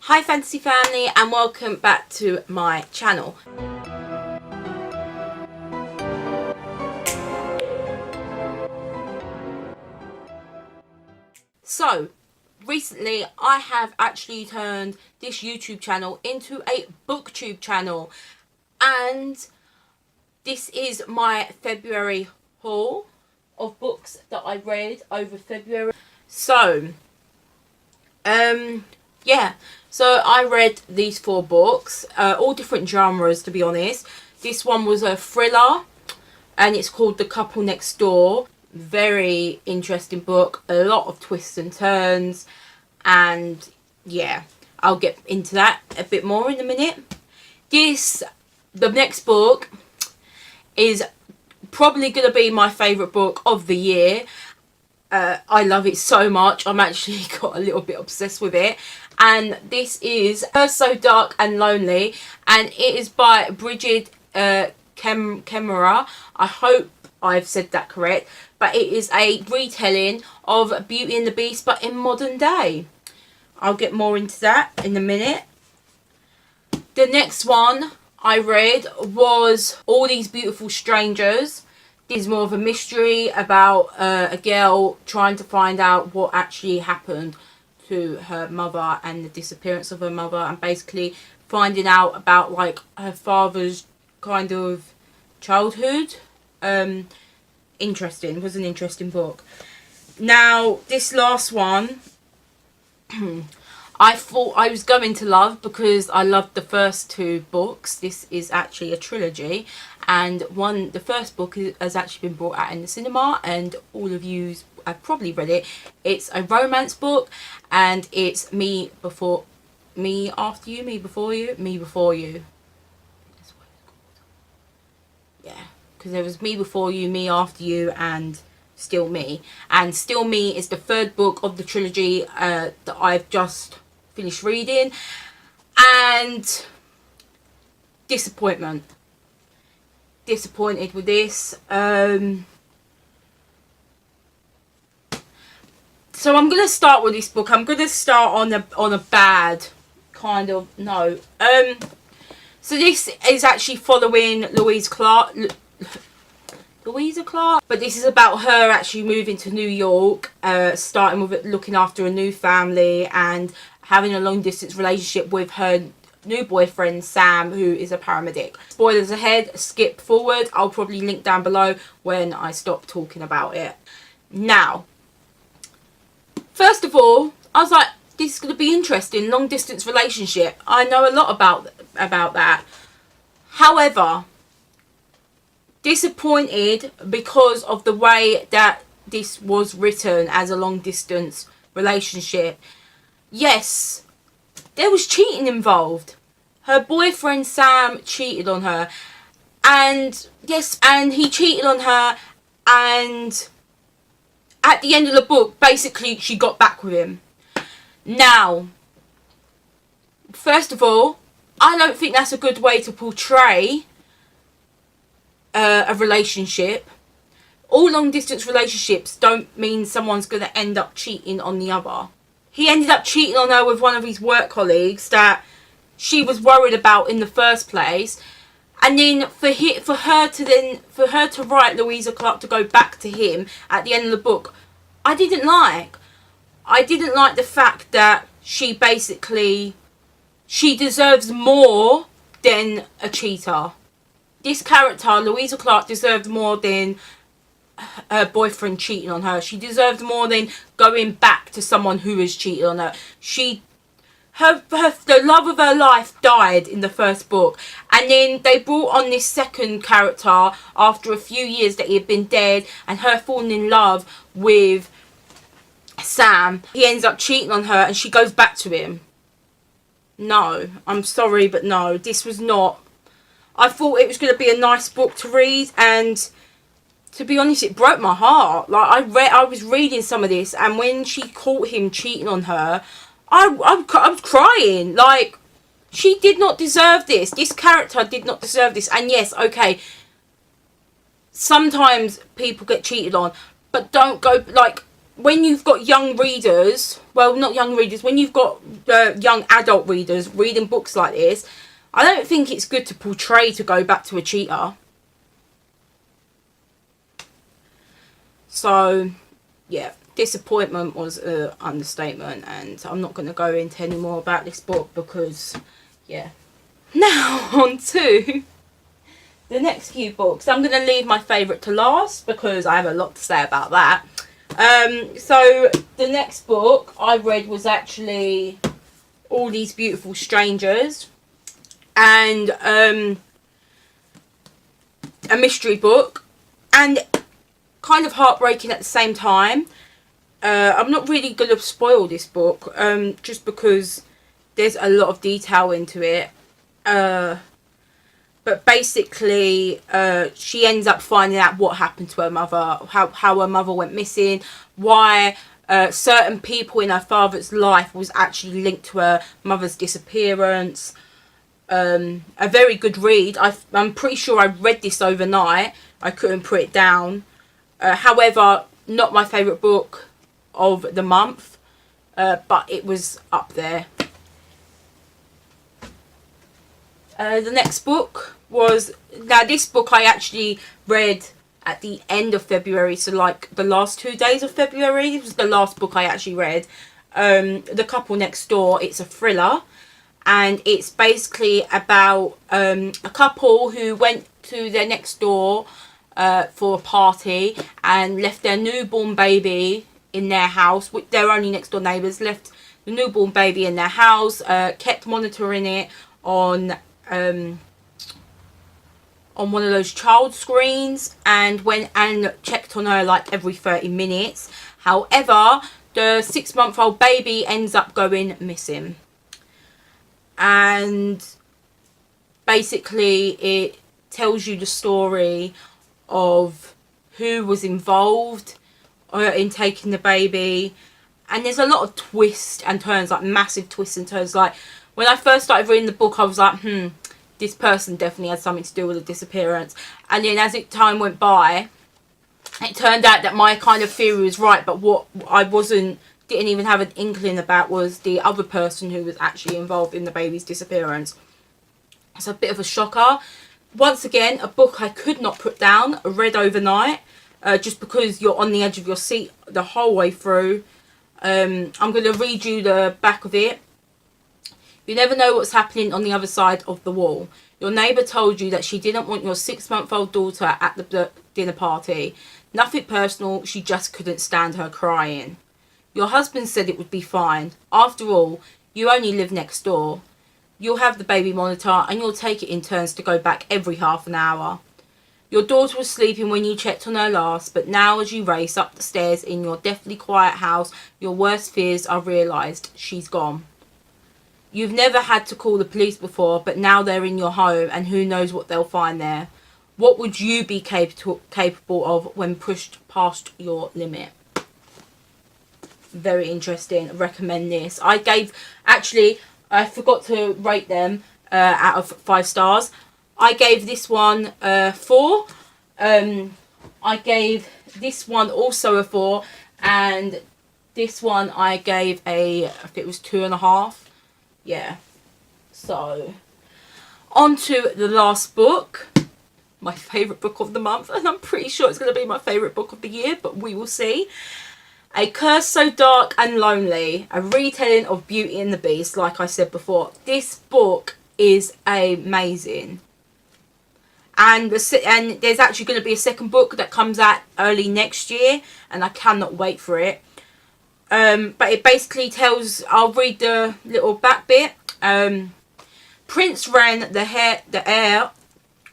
Hi fantasy family, and welcome back to my channel. So recently I have actually turned this YouTube channel into a booktube channel, and this is my February haul of books that I read over February. So yeah, so I read these 4 books, all different genres to be honest. This one was a thriller and it's called The Couple Next Door. Very interesting book, a lot of twists and turns, and yeah, I'll get into that a bit more in a minute. The next book is probably going to be my favourite book of the year. I love it so much, I'm actually got a little bit obsessed with it. And this is Her So Dark and Lonely, and it is by Brigid Kemmerer. I hope I've said that correct, but it is a retelling of Beauty and the Beast but in modern day. I'll get more into that in a minute. The next one I read was All These Beautiful Strangers. This is more of a mystery about a girl trying to find out what actually happened to her mother and the disappearance of her mother, and basically finding out about like her father's kind of childhood. Interesting. It was an interesting book. Now this last one I thought I was going to love because I loved the first 2 books. This is actually a trilogy, and the first book has actually been brought out in the cinema, and all of you have probably read it. It's a romance book, and it's Me Before You. Yeah, because there was Me Before You, Me After You, and Still Me. And Still Me is the 3rd book of the trilogy that I've just finished reading, and disappointed with this. So I'm gonna start with this book. I'm gonna start on a bad kind of note. So this is actually following Louisa Clark, but this is about her actually moving to New York, starting with looking after a new family and having a long distance relationship with her new boyfriend Sam, who is a paramedic. Spoilers ahead, skip forward. I'll probably link down below when I stop talking about it. Now, first of all, I was like, this is going to be interesting. Long distance relationship. I know a lot about that. However, disappointed because of the way that this was written as a long distance relationship. Yes, there was cheating involved. Her boyfriend Sam cheated on her, and yes, and he cheated on her, and at the end of the book basically she got back with him. Now, first of all, I don't think that's a good way to portray a relationship. All long distance relationships don't mean someone's going to end up cheating on the other. He ended up cheating on her with one of his work colleagues that she was worried about in the first place, and then for her to write Louisa Clark to go back to him at the end of the book, I didn't like the fact that she deserves more than a cheater. This character, Louisa Clark, deserved more than her boyfriend cheating on her. She deserved more than going back to someone who has cheated on her. The love of her life died in the first book, and then they brought on this second character after a few years that he had been dead, and her falling in love with Sam. He ends up cheating on her and she goes back to him. No, I'm sorry, but no, this was not. I thought it was going to be a nice book to read, and to be honest, it broke my heart. Like, I was reading some of this, and when she caught him cheating on her, I was crying. Like, she did not deserve this. This character did not deserve this. And yes, okay, sometimes people get cheated on, but don't go, like, when you've got young readers, well, not young readers, when you've got young adult readers reading books like this, I don't think it's good to portray to go back to a cheater. So, yeah, disappointment was an understatement, and I'm not going to go into any more about this book because, yeah. Now, on to the next few books. I'm going to leave my favourite to last because I have a lot to say about that. So the next book I read was actually All These Beautiful Strangers, and a mystery book, and kind of heartbreaking at the same time. I'm not really going to spoil this book, just because there's a lot of detail into it. But basically, she ends up finding out what happened to her mother, how her mother went missing, why certain people in her father's life was actually linked to her mother's disappearance. A very good read. I'm pretty sure I read this overnight. I couldn't put it down. However, not my favourite book of the month, but it was up there. The next book was, now this book I actually read at the end of February, so like the last 2 days of February. It was the last book I actually read. The Couple Next Door. It's a thriller, and it's basically about a couple who went to their next door for a party and left their newborn baby in their house. Their only next door neighbours left the newborn baby in their house, kept monitoring it on one of those child screens, and went and checked on her like every 30 minutes. However, the 6-month-old baby ends up going missing, and basically it tells you the story of who was involved in taking the baby. And there's a lot of twists and turns, like massive twists and turns. Like when I first started reading the book, I was like, this person definitely had something to do with the disappearance. And then as time went by, it turned out that my kind of theory was right, but what I didn't even have an inkling about was the other person who was actually involved in the baby's disappearance. It's a bit of a shocker. Once again, a book I could not put down, read overnight, just because you're on the edge of your seat the whole way through. I'm going to read you the back of it. You never know what's happening on the other side of the wall. Your neighbour told you that she didn't want your 6-month-old daughter at the dinner party. Nothing personal, she just couldn't stand her crying. Your husband said it would be fine. After all, you only live next door. You'll have the baby monitor and you'll take it in turns to go back every half an hour. Your daughter was sleeping when you checked on her last, but now as you race up the stairs in your deathly quiet house, your worst fears are realised. She's gone. You've never had to call the police before, but now they're in your home and who knows what they'll find there. What would you be capable of when pushed past your limit? Very interesting. Recommend this. I forgot to rate them out of 5 stars. I gave this one 4. I gave this one also a 4, and this one I gave I think it was 2.5. Yeah. So, on to the last book. My favourite book of the month, and I'm pretty sure it's going to be my favourite book of the year, but we will see. A Curse So Dark and Lonely, a retelling of Beauty and the Beast, like I said before. This book is amazing. And there's actually going to be a second book that comes out early next year, and I cannot wait for it. But it basically tells, I'll read the little back bit. Prince Ren, the heir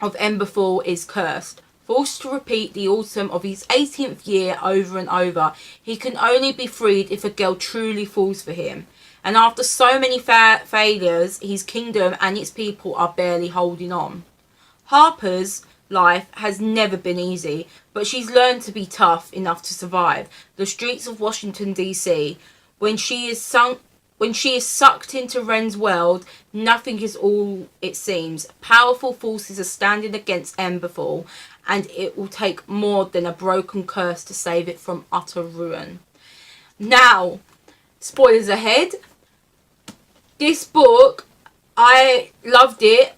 of Emberfall, is cursed. Forced to repeat the autumn of his 18th year over and over, he can only be freed if a girl truly falls for him. And after so many failures, his kingdom and its people are barely holding on. Harper's life has never been easy, but she's learned to be tough enough to survive the streets of Washington, D.C. When she is sucked into Ren's world, nothing is all it seems. Powerful forces are standing against Emberfall, and it will take more than a broken curse to save it from utter ruin. Now, spoilers ahead. This book, I loved it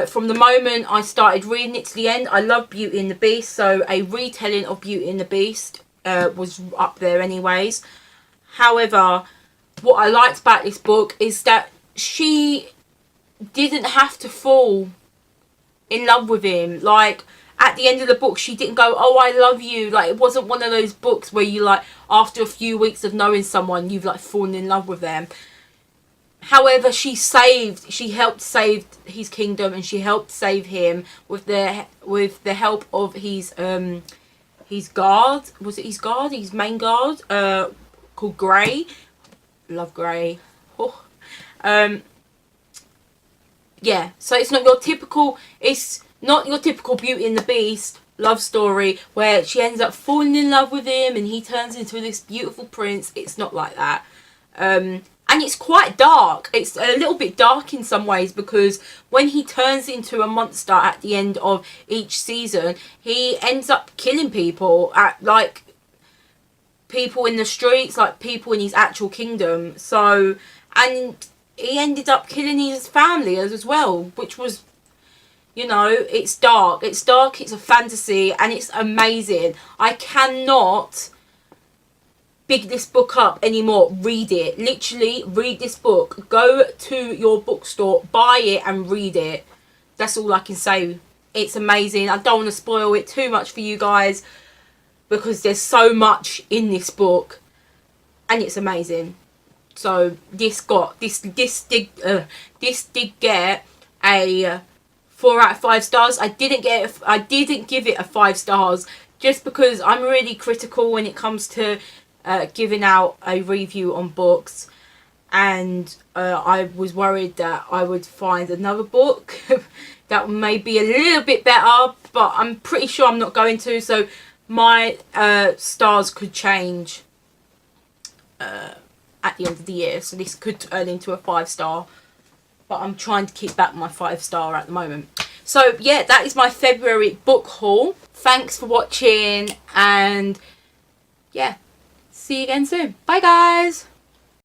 from the moment I started reading it to the end. I love Beauty and the Beast, so a retelling of Beauty and the Beast was up there anyways. However, what I liked about this book is that she didn't have to fall in love with him. Like, at the end of the book, she didn't go, oh, I love you. Like, it wasn't one of those books where you, like, after a few weeks of knowing someone, you've, like, fallen in love with them. However, she helped save his kingdom, and she helped save him with the help of his guard. Was it his guard? His main guard, called Grey. Love Grey. Oh. Yeah, so it's not your typical Beauty and the Beast love story where she ends up falling in love with him and he turns into this beautiful prince. It's not like that. And it's quite dark. It's a little bit dark in some ways, because when he turns into a monster at the end of each season, he ends up killing people, like people in the streets, like people in his actual kingdom. So, and he ended up killing his family as well, which was, you know, it's dark. It's dark, it's a fantasy, and it's amazing. I cannot big this book up anymore. Read it. Literally, read this book. Go to your bookstore, buy it and read it. That's all I can say. It's amazing. I don't want to spoil it too much for you guys, because there's so much in this book and it's amazing. So this did get a 4 out of 5 stars. I didn't give it a 5 stars just because I'm really critical when it comes to giving out a review on books, and I was worried that I would find another book that may be a little bit better, but I'm pretty sure I'm not going to, so my stars could change at the end of the year, so this could turn into a 5-star, but I'm trying to keep back my 5-star at the moment. So yeah, that is my February book haul. Thanks for watching, and yeah, see you again soon. Bye guys.